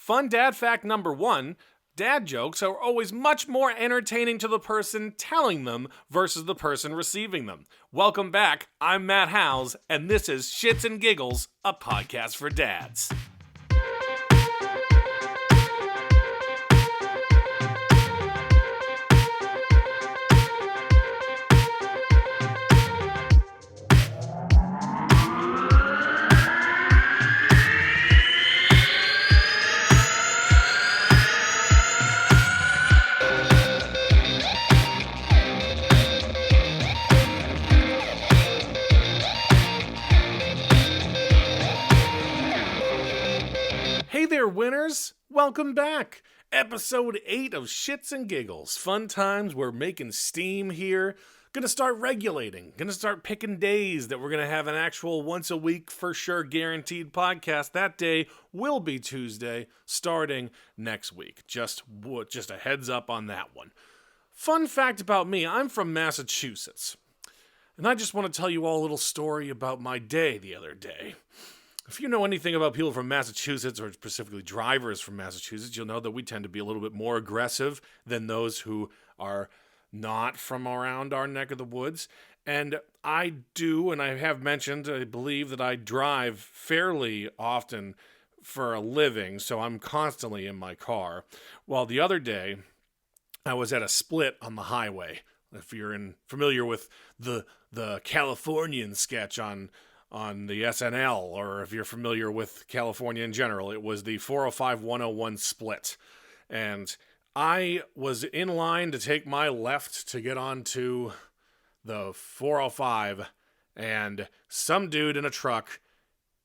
Fun dad fact number 1. Dad jokes are always much more entertaining to the person telling them versus the person receiving them. Welcome back, I'm Matt Howes, and this is Shits and Giggles, a podcast for dads. Hey there, winners! Welcome back! Episode 8 of Shits and Giggles. Fun times, we're making steam here. Gonna start regulating. Gonna start picking days that we're gonna have an actual once a week for sure guaranteed podcast. That day will be Tuesday, starting next week. Just a heads up on that one. Fun fact about me, I'm from Massachusetts. And I just want to tell you all a little story about my day the other day. If you know anything about people from Massachusetts, or specifically drivers from Massachusetts, you'll know that we tend to be a little bit more aggressive than those who are not from around our neck of the woods. And I do, and I have mentioned, I believe that I drive fairly often for a living, so I'm constantly in my car. Well, the other day, I was at a split on the highway. If you're familiar with the Californian sketch on the SNL, or if you're familiar with California in general, it was the 405-101 split. And I was in line to take my left to get onto the 405, and some dude in a truck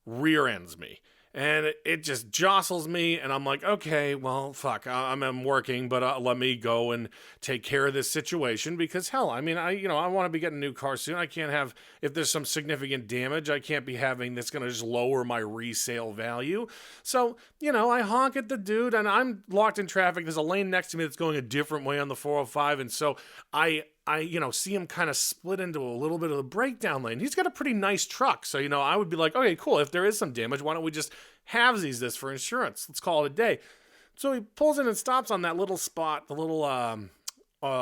rear ends me. And it just jostles me, and I'm like, okay, well, fuck, I'm working, but let me go and take care of this situation, because hell, I mean, I want to be getting a new car soon. I can't have, if there's some significant damage, I can't be having that's going to just lower my resale value. So, I honk at the dude, and I'm locked in traffic. There's a lane next to me that's going a different way on the 405, and so I see him kind of split into a little bit of the breakdown lane. He's got a pretty nice truck. So, I would be like, okay, cool. If there is some damage, why don't we just halvesies this for insurance? Let's call it a day. So he pulls in and stops on that little spot, the little,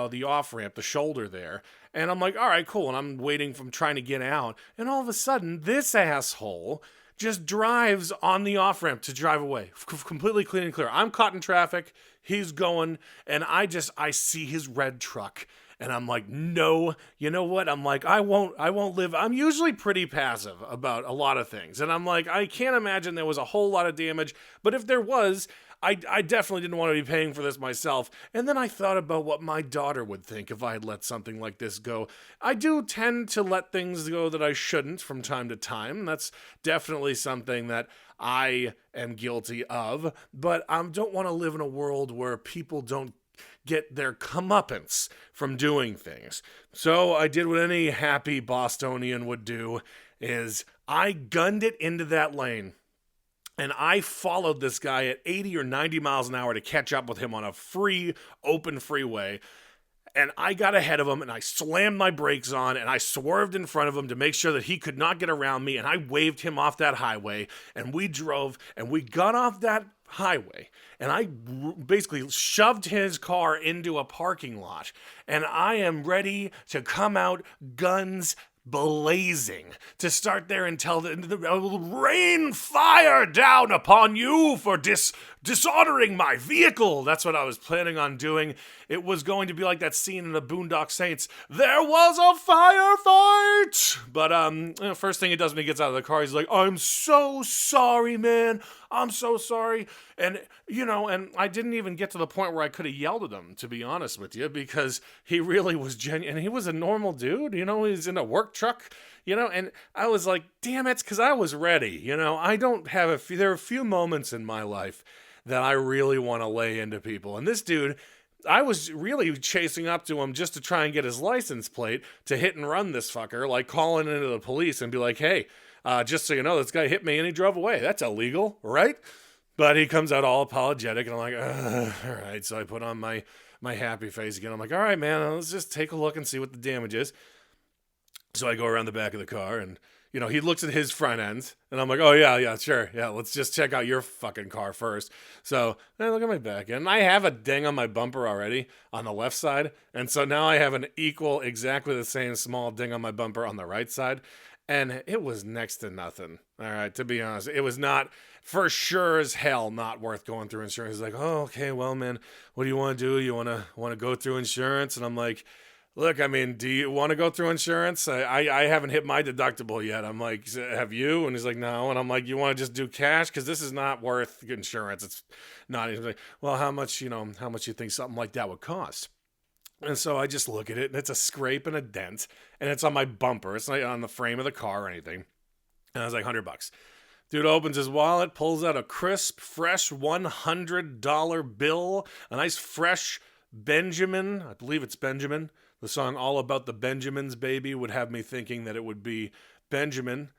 the off-ramp, the shoulder there. And I'm like, all right, cool. And I'm waiting from trying to get out. And all of a sudden, this asshole just drives on the off-ramp to drive away. Completely clean and clear. I'm caught in traffic. He's going. And I see his red truck. And I'm like, no, you know what? I'm like, I won't live. I'm usually pretty passive about a lot of things. And I'm like, I can't imagine there was a whole lot of damage. But if there was, I definitely didn't want to be paying for this myself. And then I thought about what my daughter would think if I had let something like this go. I do tend to let things go that I shouldn't from time to time. That's definitely something that I am guilty of. But I don't want to live in a world where people don't get their comeuppance from doing things. So I did what any happy Bostonian would do, is I gunned it into that lane. And I followed this guy at 80 or 90 miles an hour to catch up with him on a free, open freeway. And I got ahead of him, and I slammed my brakes on, and I swerved in front of him to make sure that he could not get around me, and I waved him off that highway, and we drove, and we got off that highway, and I basically shoved his car into a parking lot, and I am ready to come out guns blazing to start there and tell rain fire down upon you for dishonoring my vehicle. That's what I was planning on doing. It was going to be like that scene in the Boondock Saints. There was a firefight. But first thing he does when he gets out of the car, he's like, I'm so sorry, man. I'm so sorry. And, and I didn't even get to the point where I could have yelled at him, to be honest with you, because he really was genuine. And he was a normal dude, he's in a work truck, and I was like, damn it, because I was ready. I don't have there are a few moments in my life that I really want to lay into people. And this dude, I was really chasing up to him just to try and get his license plate to hit and run this fucker, like calling into the police and be like, hey, just so you know, this guy hit me and he drove away. That's illegal, right? But he comes out all apologetic, and I'm like, all right. So I put on my happy face again. I'm like, all right, man, let's just take a look and see what the damage is. So I go around the back of the car, and, he looks at his front end, and I'm like, oh, yeah, sure. Yeah, let's just check out your fucking car first. So I look at my back end. I have a ding on my bumper already on the left side. And so now I have an exactly the same small ding on my bumper on the right side. And it was next to nothing. All right, to be honest, it was not, for sure as hell, not worth going through insurance. He's like, oh, okay, well, man, what do you want to do? You want to go through insurance? And I'm like, look, I mean, do you want to go through insurance? I haven't hit my deductible yet. I'm like, have you? And he's like, no. And I'm like, you want to just do cash? Because this is not worth insurance. It's not. He's like, well, how much you think something like that would cost? And so I just look at it, and it's a scrape and a dent, and it's on my bumper. It's not on the frame of the car or anything. And I was like, $100. Dude opens his wallet, pulls out a crisp, fresh $100 bill, a nice fresh Benjamin. I believe it's Benjamin. The song All About the Benjamins, Baby would have me thinking that it would be Benjamin.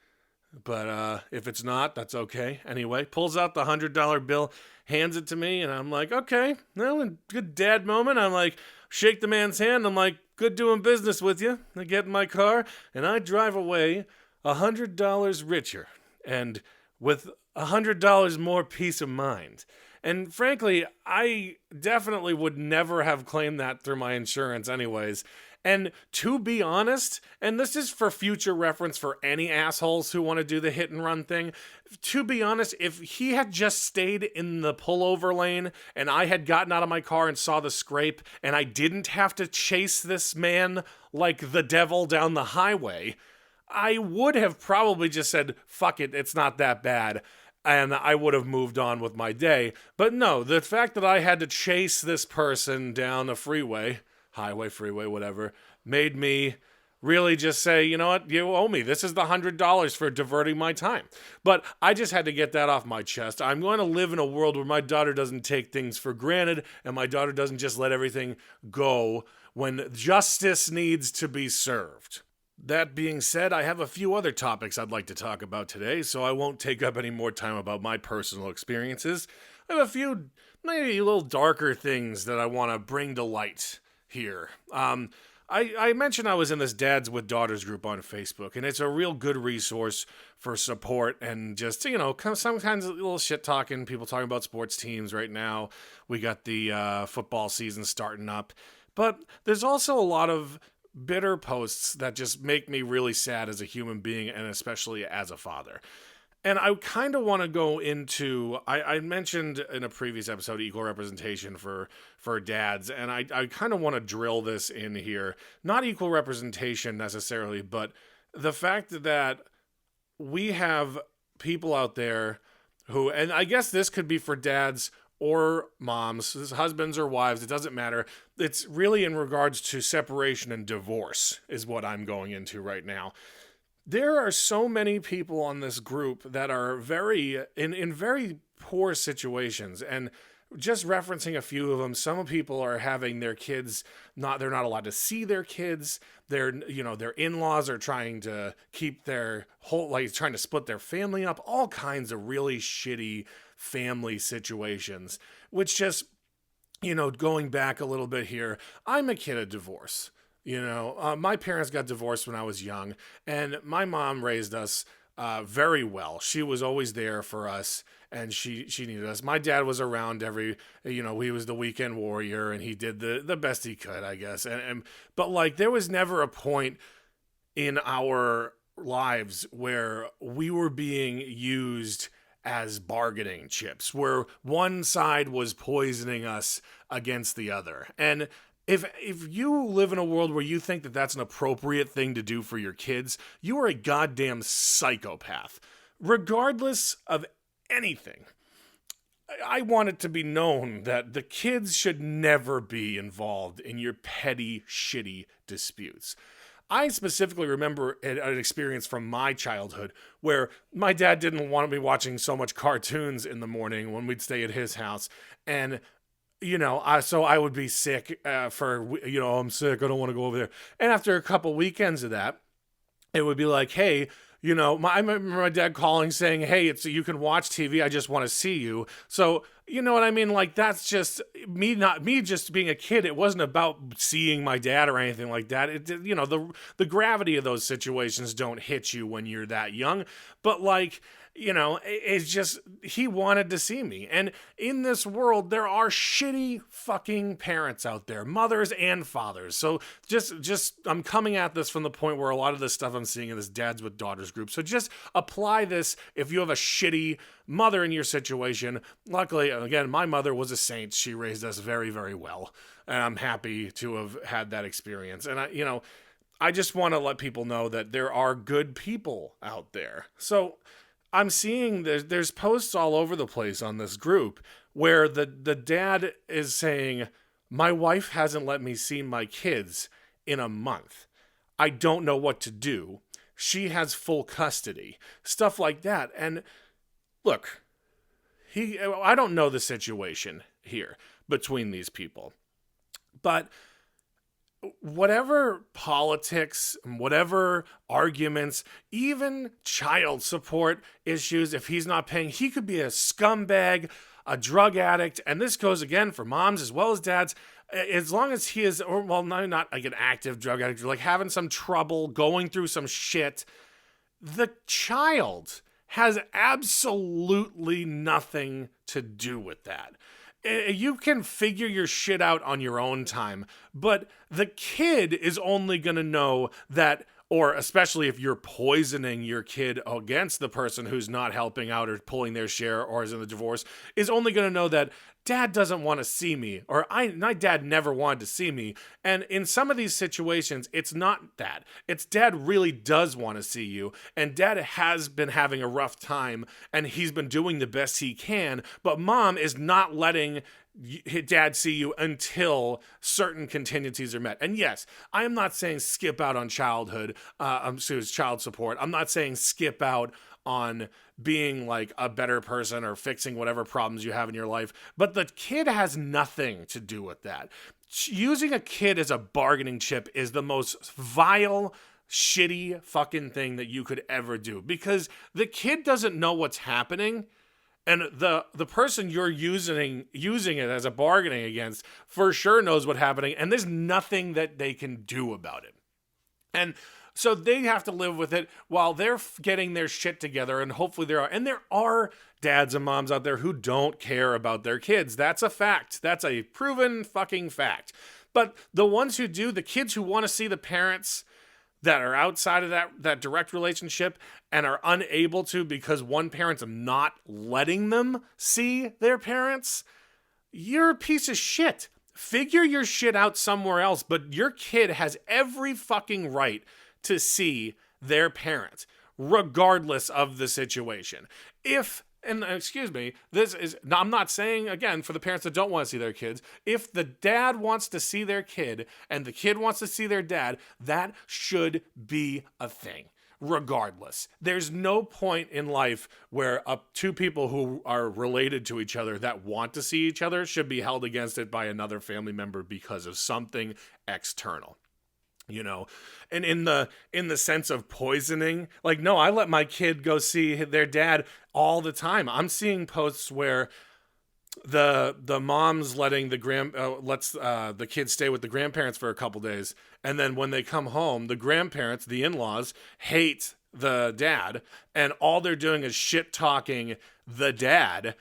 But if it's not, that's okay. Anyway, pulls out the $100 bill, hands it to me, and I'm like, okay, well, good dad moment. I'm like, shake the man's hand. I'm like, good doing business with you. I get in my car, and I drive away $100 richer, and with $100 more peace of mind. And frankly, I definitely would never have claimed that through my insurance anyways. And to be honest, and this is for future reference for any assholes who want to do the hit and run thing, to be honest, if he had just stayed in the pullover lane and I had gotten out of my car and saw the scrape and I didn't have to chase this man like the devil down the highway, I would have probably just said, fuck it, it's not that bad. And I would have moved on with my day. But no, the fact that I had to chase this person down a freeway, highway, freeway, whatever, made me really just say, you know what, you owe me. This is the $100 for diverting my time. But I just had to get that off my chest. I'm going to live in a world where my daughter doesn't take things for granted, and my daughter doesn't just let everything go when justice needs to be served. That being said, I have a few other topics I'd like to talk about today, so I won't take up any more time about my personal experiences. I have a few, maybe a little darker things that I want to bring to light here. I mentioned I was in this Dads with Daughters group on Facebook, and it's a real good resource for support and just, some kinds of little shit talking, people talking about sports teams right now. We got the football season starting up, but there's also a lot of bitter posts that just make me really sad as a human being and especially as a father. And I kind of want to go into, I mentioned in a previous episode equal representation for dads, and I kind of want to drill this in here. Not equal representation necessarily, but the fact that we have people out there who, and I guess this could be for dads or moms, husbands or wives, it doesn't matter. It's really in regards to separation and divorce is what I'm going into right now. There are so many people on this group that are in very poor situations, and just referencing a few of them, some people are having their kids they're not allowed to see their kids. Their in-laws are trying to keep their trying to split their family up, all kinds of really shitty family situations, which just, going back a little bit here, I'm a kid of divorce. My parents got divorced when I was young, and my mom raised us very well. She was always there for us, and she needed us. My dad was around he was the weekend warrior, and he did the best he could, I guess. But there was never a point in our lives where we were being used as bargaining chips, where one side was poisoning us against the other. And if you live in a world where you think that that's an appropriate thing to do for your kids, you are a goddamn psychopath. Regardless of anything, I want it to be known that the kids should never be involved in your petty, shitty disputes. I specifically remember an experience from my childhood where my dad didn't want me watching so much cartoons in the morning when we'd stay at his house. And, so I would be sick I'm sick, I don't want to go over there. And after a couple weekends of that, it would be like, hey, I remember my dad calling saying, hey, you can watch TV. I just want to see you. So, you know what I mean? Like, that's just me just being a kid. It wasn't about seeing my dad or anything like that. The gravity of those situations don't hit you when you're that young. But like, it's just, he wanted to see me. And in this world, there are shitty fucking parents out there, mothers and fathers. So I'm coming at this from the point where a lot of this stuff I'm seeing in this dads with daughters group. So just apply this if you have a shitty mother in your situation. Luckily, again, my mother was a saint. She raised us very, very well. And I'm happy to have had that experience. And I just want to let people know that there are good people out there. So I'm seeing there's posts all over the place on this group where the dad is saying, my wife hasn't let me see my kids in a month. I don't know what to do. She has full custody. Stuff like that. And look, I don't know the situation here between these people. But whatever politics, whatever arguments, even child support issues, if he's not paying, he could be a scumbag, a drug addict, and this goes again for moms as well as dads. As long as he is, not like an active drug addict, like having some trouble, going through some shit, the child has absolutely nothing to do with that. You can figure your shit out on your own time, but the kid is only going to know that, or especially if you're poisoning your kid against the person who's not helping out or pulling their share or is in the divorce, is only going to know that dad doesn't want to see me, or my dad never wanted to see me. And in some of these situations, it's not that. It's dad really does want to see you, and dad has been having a rough time, and he's been doing the best he can, but mom is not letting dad see you until certain contingencies are met. And yes, I am not saying skip out on child support. I'm not saying skip out on being like a better person or fixing whatever problems you have in your life. But the kid has nothing to do with that. Using a kid as a bargaining chip is the most vile, shitty fucking thing that you could ever do, because the kid doesn't know what's happening. And the person you're using it as a bargaining against for sure knows what's happening, and there's nothing that they can do about it. And so they have to live with it while they're getting their shit together, and hopefully there are dads and moms out there who don't care about their kids. That's a fact. That's a proven fucking fact. But the ones who do, the kids who want to see the parents that are outside of that direct relationship and are unable to because one parent's not letting them see their parents, you're a piece of shit. Figure your shit out somewhere else, but your kid has every fucking right to see their parents, regardless of the situation. I'm not saying, again, for the parents that don't want to see their kids, if the dad wants to see their kid and the kid wants to see their dad, that should be a thing, regardless. There's no point in life where two people who are related to each other that want to see each other should be held against it by another family member because of something external. And in the sense of poisoning, like, no, I let my kid go see their dad all the time. I'm seeing posts where the mom's letting the kids stay with the grandparents for a couple days, and then when they come home, the grandparents, the in-laws, hate the dad, and all they're doing is shit talking the dad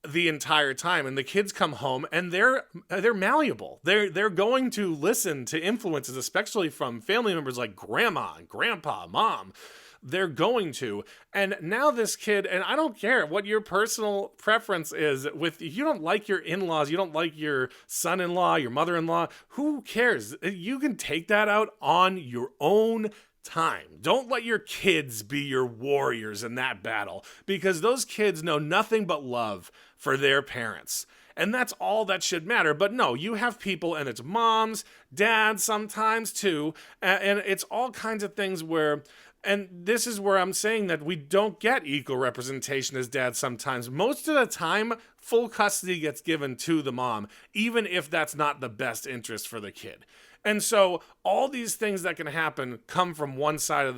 the entire time, and the kids come home and they're malleable. They're going to listen to influences, especially from family members like grandma and grandpa, mom. They're going to. And now this kid, and I don't care what your personal preference is if you don't like your in-laws, you don't like your son-in-law, your mother-in-law, who cares? You can take that out on your own time. Don't let your kids be your warriors in that battle, because those kids know nothing but love for their parents. And that's all that should matter. But no, you have people, and it's moms, dads sometimes too, and it's all kinds of things where, and this is where I'm saying that we don't get equal representation as dads sometimes. Most of the time, full custody gets given to the mom, even if that's not the best interest for the kid. And so all these things that can happen come from one side of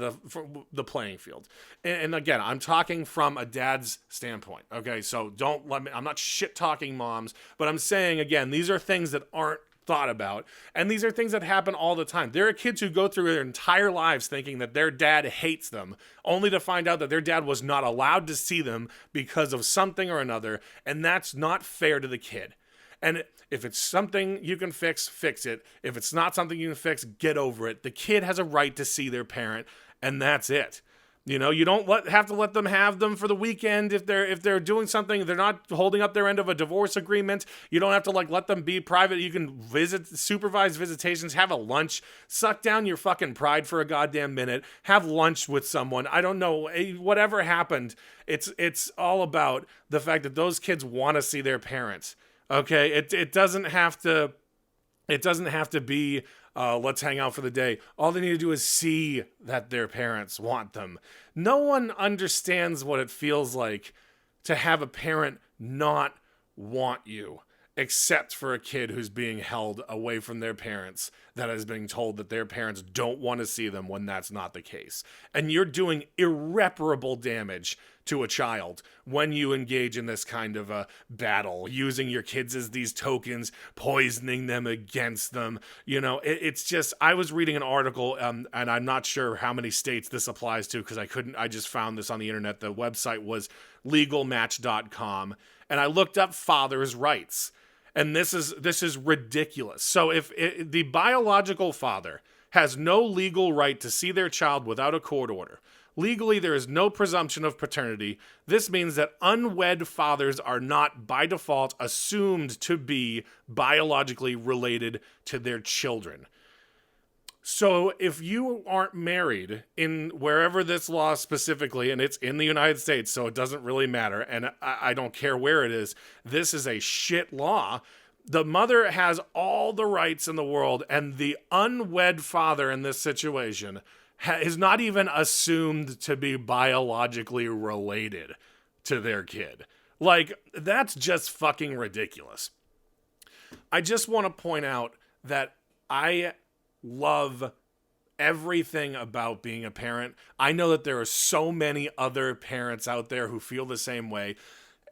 the playing field. And again, I'm talking from a dad's standpoint. Okay, so don't let me, I'm not shit talking moms, but I'm saying, again, these are things that aren't thought about. And these are things that happen all the time. There are kids who go through their entire lives thinking that their dad hates them, only to find out that their dad was not allowed to see them because of something or another. And that's not fair to the kid. And if it's something you can fix, fix it. If it's not something you can fix, get over it. The kid has a right to see their parent, and that's it. You know, you don't have to let them have them for the weekend if they're doing something, they're not holding up their end of a divorce agreement. You don't have to let them be private. You can supervise visitations, have a lunch, suck down your fucking pride for a goddamn minute, have lunch with someone. I don't know, whatever happened. It's all about the fact that those kids want to see their parents. Okay, it doesn't have to be let's hang out for the day. All they need to do is see that their parents want them. No one understands what it feels like to have a parent not want you, except for a kid who's being held away from their parents, that is being told that their parents don't want to see them when that's not the case. And you're doing irreparable damage to a child when you engage in this kind of a battle, using your kids as these tokens, poisoning them against them. You know, it's just, I was reading an article, and I'm not sure how many states this applies to because I just found this on the internet. The website was legalmatch.com, and I looked up father's rights. And this is ridiculous. So if the biological father has no legal right to see their child without a court order, legally there is no presumption of paternity. This means that unwed fathers are not by default assumed to be biologically related to their children. So if you aren't married in wherever this law specifically, and it's in the United States, so it doesn't really matter, and I don't care where it is, this is a shit law. The mother has all the rights in the world, and the unwed father in this situation is not even assumed to be biologically related to their kid. Like, that's just fucking ridiculous. I just want to point out that I love everything about being a parent. I know that there are so many other parents out there who feel the same way.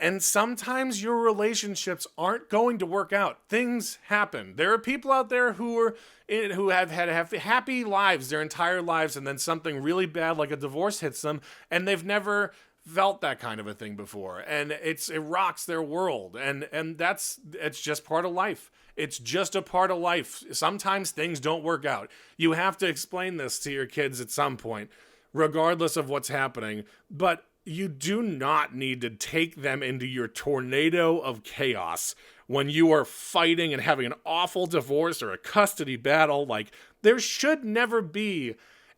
And sometimes your relationships aren't going to work out. Things happen. There are people out there who have had happy lives their entire lives, and then something really bad like a divorce hits them, and they've never felt that kind of a thing before. And it rocks their world. And it's just part of life. It's just a part of life. Sometimes things don't work out. You have to explain this to your kids at some point, regardless of what's happening. But you do not need to take them into your tornado of chaos when you are fighting and having an awful divorce or a custody battle. Like, there should never be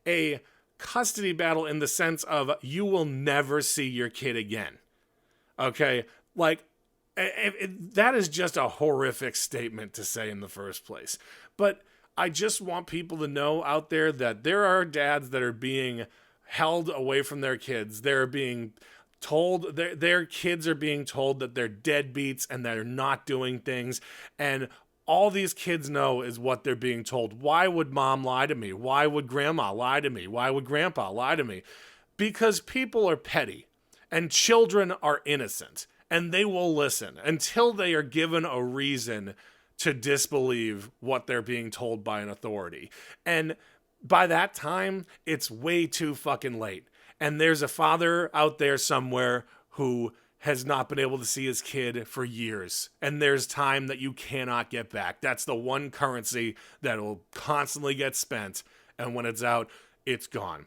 a custody battle in the sense of you will never see your kid again. Okay? Like, that is just a horrific statement to say in the first place. But I just want people to know out there that there are dads that are being held away from their kids. They're being told, their kids are being told that they're deadbeats and they're not doing things. And all these kids know is what they're being told. Why would mom lie to me? Why would grandma lie to me? Why would grandpa lie to me? Because people are petty and children are innocent. And they will listen until they are given a reason to disbelieve what they're being told by an authority. And by that time, it's way too fucking late. And there's a father out there somewhere who has not been able to see his kid for years. And there's time that you cannot get back. That's the one currency that will constantly get spent. And when it's out, it's gone.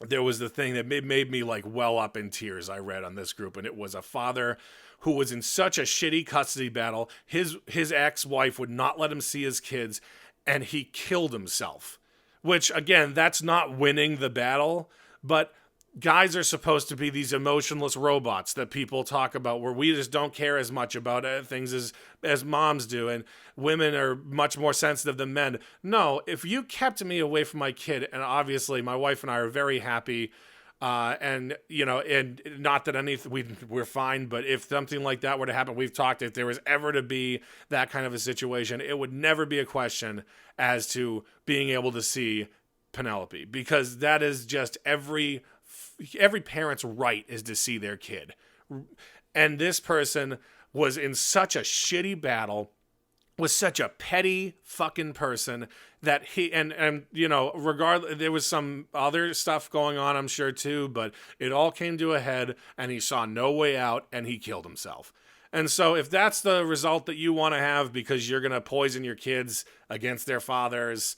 There was the thing that made me like well up in tears I read on this group, and it was a father who was in such a shitty custody battle. His ex-wife would not let him see his kids, and he killed himself. Which, again, that's not winning the battle, but guys are supposed to be these emotionless robots that people talk about where we just don't care as much about things as moms do, and women are much more sensitive than men. No, if you kept me away from my kid, and obviously my wife and I are very happy And, you know, and not that we're fine, but if something like that were to happen, we've talked, if there was ever to be that kind of a situation, it would never be a question as to being able to see Penelope, because that is just every parent's right is to see their kid. And this person was in such a shitty battle, was such a petty fucking person that he, and you know, regardless, there was some other stuff going on, I'm sure too, but it all came to a head and he saw no way out and he killed himself. And so if that's the result that you want to have because you're going to poison your kids against their fathers,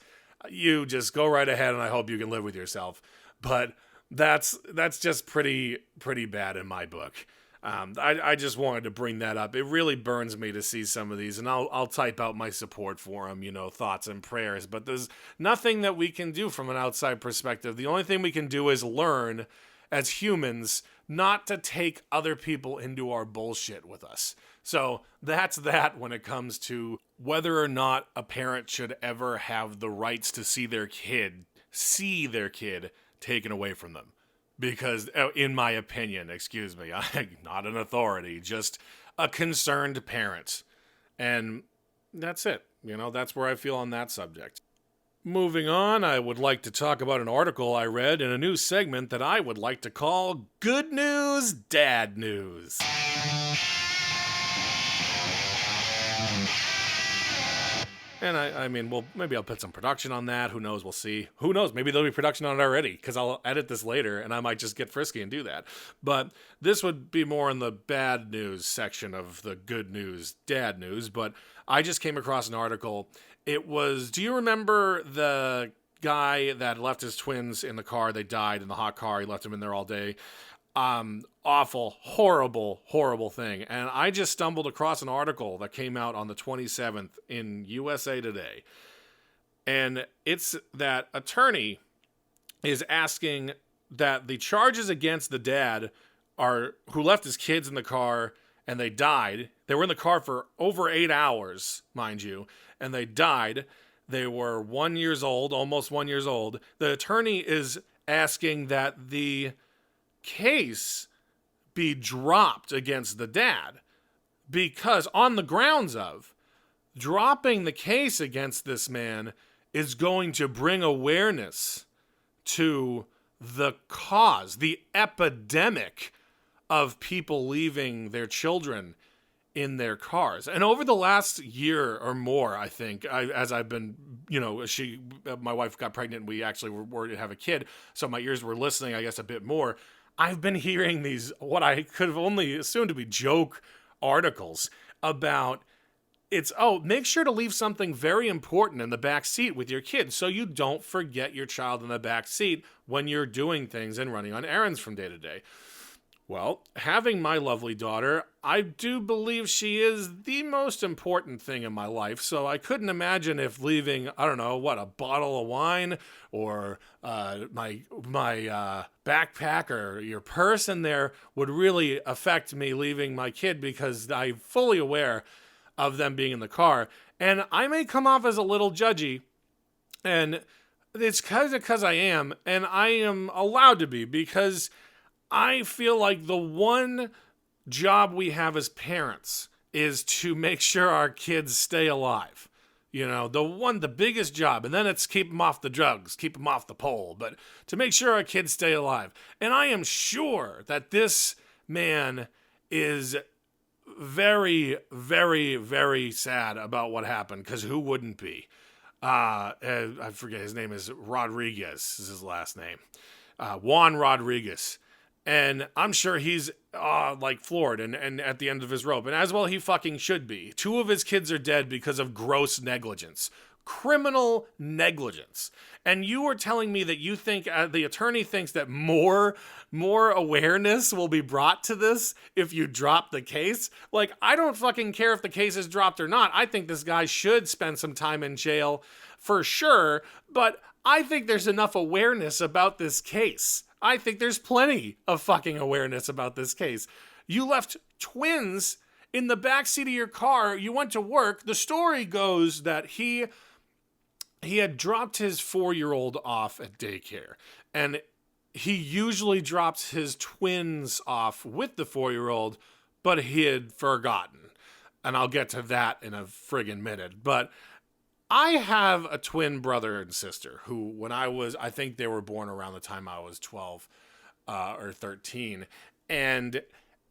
you just go right ahead and I hope you can live with yourself. But that's just pretty bad in my book. I just wanted to bring that up. It really burns me to see some of these, and I'll type out my support for them, you know, thoughts and prayers. But there's nothing that we can do from an outside perspective. The only thing we can do is learn as humans not to take other people into our bullshit with us. So that's that when it comes to whether or not a parent should ever have the rights to see their kid taken away from them. Because, in my opinion, excuse me, I'm not an authority, just a concerned parent. And that's it. You know, that's where I feel on that subject. Moving on, I would like to talk about an article I read in a new segment that I would like to call Good News, Dad News. And I mean, well, maybe I'll put some production on that. Who knows? We'll see. Who knows? Maybe there'll be production on it already because I'll edit this later and I might just get frisky and do that. But this would be more in the bad news section of the good news, dad news. But I just came across an article. It was, do you remember the guy that left his twins in the car? They died in the hot car. He left them in there all day. Awful, horrible thing. And I just stumbled across an article that came out on the 27th in USA Today. And it's that attorney is asking that the charges against the dad who left his kids in the car and they died. They were in the car for over 8 hours, mind you, and they died. They were 1 year old, almost 1 year old. The attorney is asking that the case be dropped against the dad because on the grounds of dropping the case against this man is going to bring awareness to the cause, the epidemic of people leaving their children in their cars. And over the last year or more, I think, as I've been, you know, my wife got pregnant, we actually were to have a kid, so my ears were listening, I guess, a bit more. I've been hearing these, what I could have only assumed to be joke articles about make sure to leave something very important in the back seat with your kids so you don't forget your child in the back seat when you're doing things and running on errands from day to day. Well, having my lovely daughter, I do believe she is the most important thing in my life, so I couldn't imagine if leaving, I don't know, a bottle of wine or my backpack or your purse in there would really affect me leaving my kid because I'm fully aware of them being in the car. And I may come off as a little judgy, and it's because I am, and I am allowed to be, because I feel like the one job we have as parents is to make sure our kids stay alive. You know, the biggest job, and then it's keep them off the drugs, keep them off the pole, but to make sure our kids stay alive. And I am sure that this man is very, very, very sad about what happened, because who wouldn't be? I forget, his name is Rodriguez, is his last name. Juan Rodriguez. And I'm sure he's floored and at the end of his rope. And as well he fucking should be. 2 of his kids are dead because of gross negligence. Criminal negligence. And you were telling me that you think, the attorney thinks that more awareness will be brought to this if you drop the case? Like, I don't fucking care if the case is dropped or not. I think this guy should spend some time in jail for sure. But I think there's enough awareness about this case. I think there's plenty of fucking awareness about this case. You left twins in the backseat of your car. You went to work. The story goes that he had dropped his 4-year-old off at daycare. And he usually drops his twins off with the 4-year-old, but he had forgotten. And I'll get to that in a friggin' minute. But I have a twin brother and sister who, I think they were born around the time I was 12 or 13. And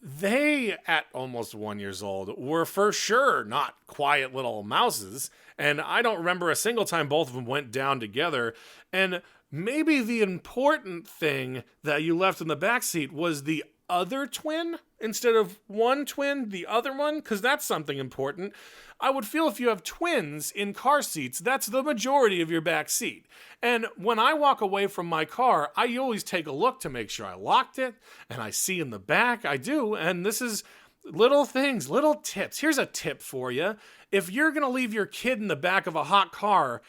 they, at almost 1 year old, were for sure not quiet little mouses. And I don't remember a single time both of them went down together. And maybe the important thing that you left in the backseat was the other twin instead of one twin, the other one, because that's something important. I would feel if you have twins in car seats, that's the majority of your back seat. And when I walk away from my car, I always take a look to make sure I locked it, and I see in the back, I do, and this is little things, little tips. Here's a tip for you. If you're going to leave your kid in the back of a hot car,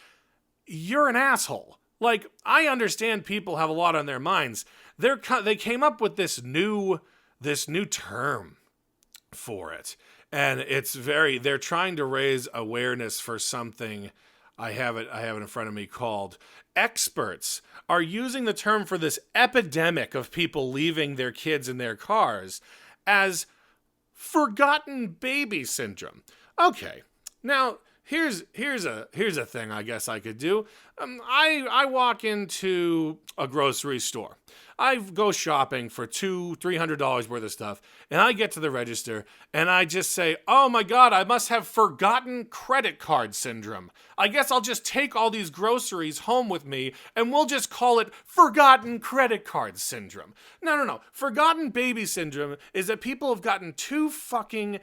you're an asshole. Like, I understand people have a lot on their minds. They came up with this new term for it. And they're trying to raise awareness for something. I have it in front of me, called experts are using the term for this epidemic of people leaving their kids in their cars as forgotten baby syndrome. Okay. Now, here's a thing I guess I could do. I walk into a grocery store. I go shopping for $200-$300 worth of stuff, and I get to the register, and I just say, oh my God, I must have forgotten credit card syndrome. I guess I'll just take all these groceries home with me, and we'll just call it forgotten credit card syndrome. No. Forgotten baby syndrome is that people have gotten too fucking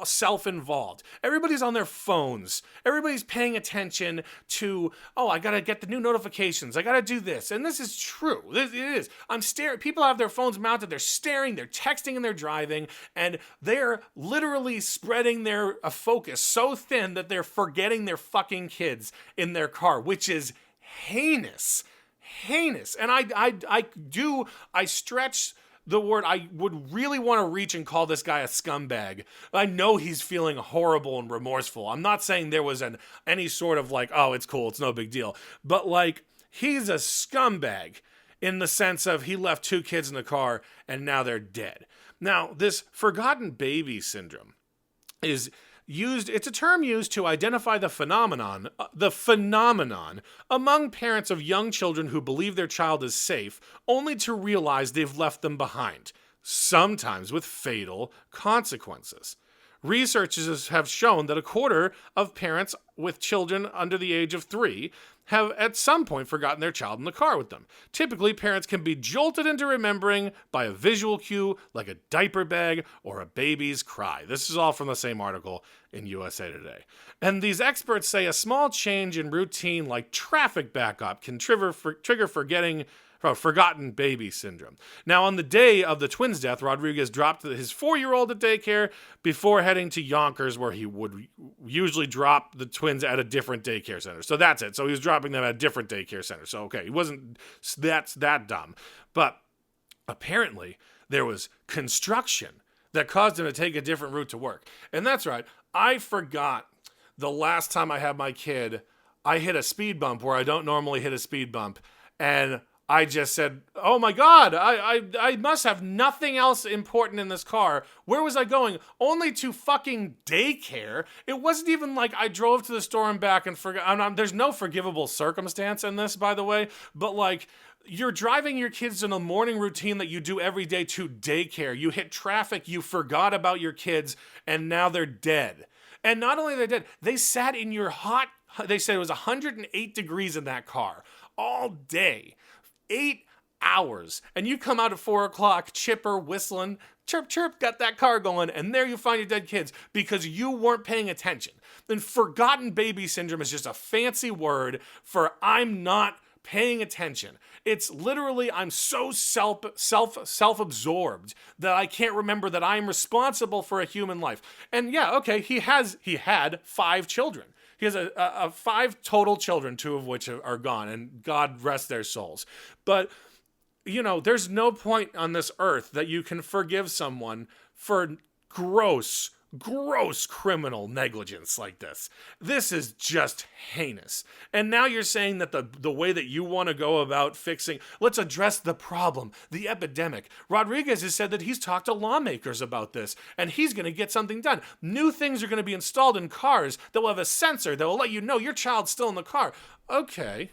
self-involved. Everybody's on their phones. Everybody's paying attention to, oh, I gotta get the new notifications. I gotta do this. And this is true. It is. I'm staring. People have their phones mounted. They're staring. They're texting and they're driving. And they're literally spreading their focus so thin that they're forgetting their fucking kids in their car, which is heinous. And I stretch the word. I would really want to reach and call this guy a scumbag. I know he's feeling horrible and remorseful. I'm not saying there was any sort of like, oh, it's cool, it's no big deal. But like, he's a scumbag in the sense of he left 2 kids in the car and now they're dead. Now, this forgotten baby syndrome is used, it's a term used to identify the phenomenon among parents of young children who believe their child is safe, only to realize they've left them behind, sometimes with fatal consequences. Researchers have shown that 1/4 of parents with children under the age of 3 have at some point forgotten their child in the car with them. Typically, parents can be jolted into remembering by a visual cue like a diaper bag or a baby's cry. This is all from the same article in USA Today. And these experts say a small change in routine like traffic backup can trigger forgotten baby syndrome. Now, on the day of the twins' death, Rodriguez dropped his 4-year-old at daycare before heading to Yonkers, where he would usually drop the twins at a different daycare center. So that's it. So he was dropping them at a different daycare center. So, okay, he wasn't that dumb. But apparently, there was construction that caused him to take a different route to work. And that's right. I forgot the last time I had my kid, I hit a speed bump where I don't normally hit a speed bump. And I just said, oh my God, I must have nothing else important in this car. Where was I going? Only to fucking daycare. It wasn't even like I drove to the store and back and forgot. There's no forgivable circumstance in this, by the way. But like, you're driving your kids in a morning routine that you do every day to daycare. You hit traffic, you forgot about your kids, and now they're dead. And not only are they dead, they sat in your they said it was 108 degrees in that car all day. 8 hours, and you come out at 4 o'clock, chipper, whistling, chirp, chirp, got that car going, and there you find your dead kids because you weren't paying attention. Then forgotten baby syndrome is just a fancy word for I'm not paying attention. It's literally I'm so self-absorbed that I can't remember that I'm responsible for a human life. And yeah, okay, he had 5 children. He has a 5 total children, 2 of which are gone, and God rest their souls. But, you know, there's no point on this earth that you can forgive someone for gross gross criminal negligence like this. This is just heinous. And now you're saying that the way that you want to go about fixing, let's address the problem, the epidemic. Rodriguez has said that he's talked to lawmakers about this, and he's going to get something done. New things are going to be installed in cars that will have a sensor that will let you know your child's still in the car. Okay,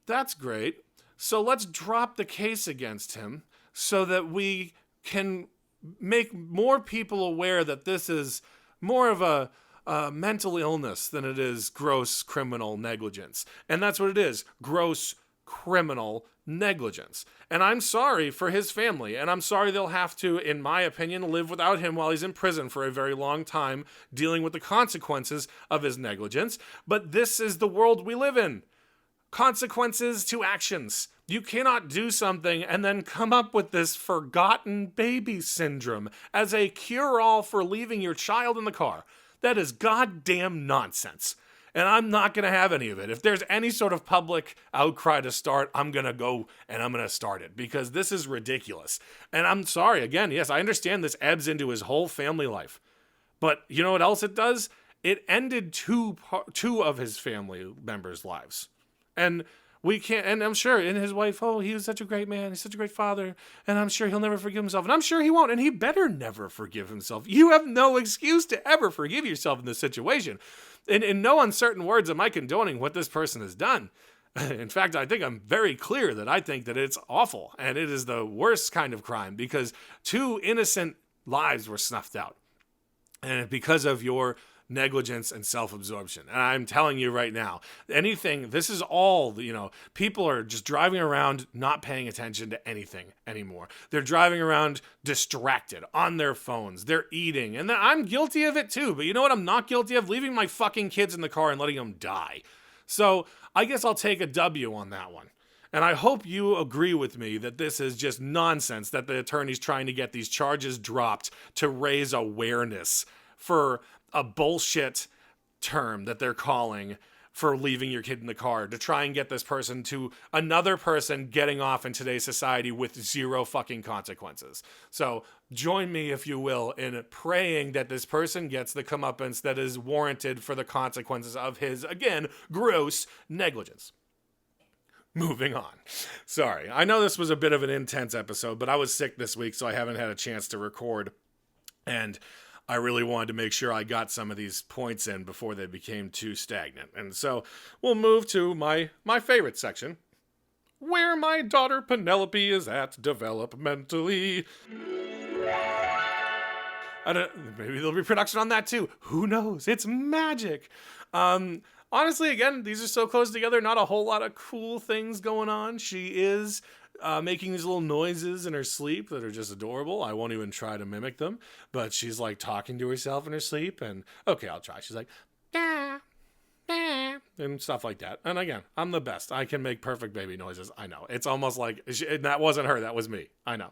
that's great. So let's drop the case against him so that we can make more people aware that this is more of a mental illness than it is gross criminal negligence. And that's what it is, gross criminal negligence. And I'm sorry for his family, and I'm sorry they'll have to, in my opinion, live without him while he's in prison for a very long time, dealing with the consequences of his negligence. But this is the world we live in. Consequences to actions. You cannot do something and then come up with this forgotten baby syndrome as a cure-all for leaving your child in the car. That is goddamn nonsense. And I'm not going to have any of it. If there's any sort of public outcry to start, I'm going to go and I'm going to start it because this is ridiculous. And I'm sorry, again, yes, I understand this ebbs into his whole family life. But you know what else it does? It ended two of his family members' lives. And we can't, and I'm sure, and his wife, oh, he was such a great man, he's such a great father, and I'm sure he'll never forgive himself, and I'm sure he won't, and he better never forgive himself. You have no excuse to ever forgive yourself in this situation. In no uncertain words am I condoning what this person has done. In fact, I think I'm very clear that I think that it's awful, and it is the worst kind of crime, because 2 innocent lives were snuffed out. And because of your negligence and self-absorption. And I'm telling you right now, this is all, people are just driving around not paying attention to anything anymore. They're driving around distracted on their phones. They're eating. And I'm guilty of it too. But you know what I'm not guilty of? Leaving my fucking kids in the car and letting them die. So I guess I'll take a W on that one. And I hope you agree with me that this is just nonsense that the attorney's trying to get these charges dropped to raise awareness for a bullshit term that they're calling for leaving your kid in the car to try and get this person to another person getting off in today's society with 0 fucking consequences. So join me, if you will, in praying that this person gets the comeuppance that is warranted for the consequences of his, again, gross negligence. Moving on. Sorry, I know this was a bit of an intense episode, but I was sick this week, so I haven't had a chance to record. And I really wanted to make sure I got some of these points in before they became too stagnant. And so we'll move to my favorite section, where my daughter Penelope is at developmentally. Maybe there'll be production on that too. Who knows? It's magic. Honestly, again, these are so close together, not a whole lot of cool things going on. She is making these little noises in her sleep that are just adorable. I won't even try to mimic them, but she's like talking to herself in her sleep, and okay, I'll try. She's like, "Da, da," and stuff like that. And again, I'm the best. I can make perfect baby noises. I know. It's almost like that wasn't her. That was me. I know.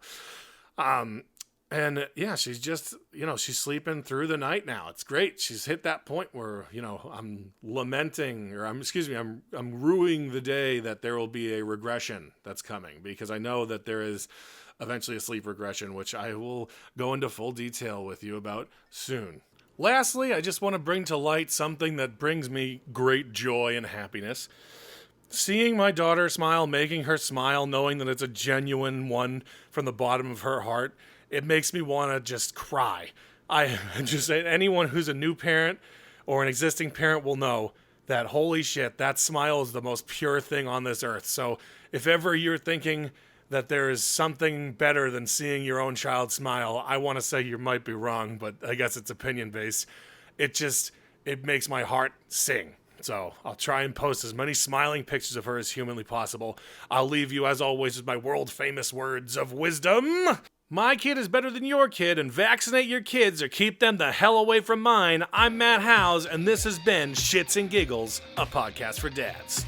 And yeah, she's just, she's sleeping through the night now. It's great. She's hit that point where, I'm lamenting, or I'm ruining the day that there will be a regression that's coming, because I know that there is eventually a sleep regression, which I will go into full detail with you about soon. Lastly, I just want to bring to light something that brings me great joy and happiness. Seeing my daughter smile, making her smile, knowing that it's a genuine one from the bottom of her heart, it makes me want to just cry. I just say anyone who's a new parent or an existing parent will know that, holy shit, that smile is the most pure thing on this earth. So if ever you're thinking that there is something better than seeing your own child smile, I want to say you might be wrong, but I guess it's opinion-based. It makes my heart sing. So I'll try and post as many smiling pictures of her as humanly possible. I'll leave you, as always, with my world-famous words of wisdom. My kid is better than your kid, and vaccinate your kids or keep them the hell away from mine. I'm Matt Howes, and this has been Shits and Giggles, a podcast for dads.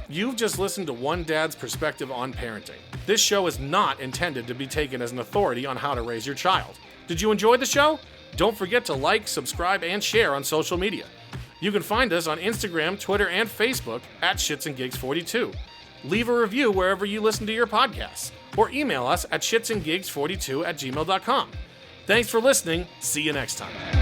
You've just listened to one dad's perspective on parenting. This show is not intended to be taken as an authority on how to raise your child. Did you enjoy the show? Don't forget to like, subscribe, and share on social media. You can find us on Instagram, Twitter, and Facebook at shitsandgigs42. Leave a review wherever you listen to your podcasts, or email us at shitsandgigs42@gmail.com. Thanks for listening. See you next time.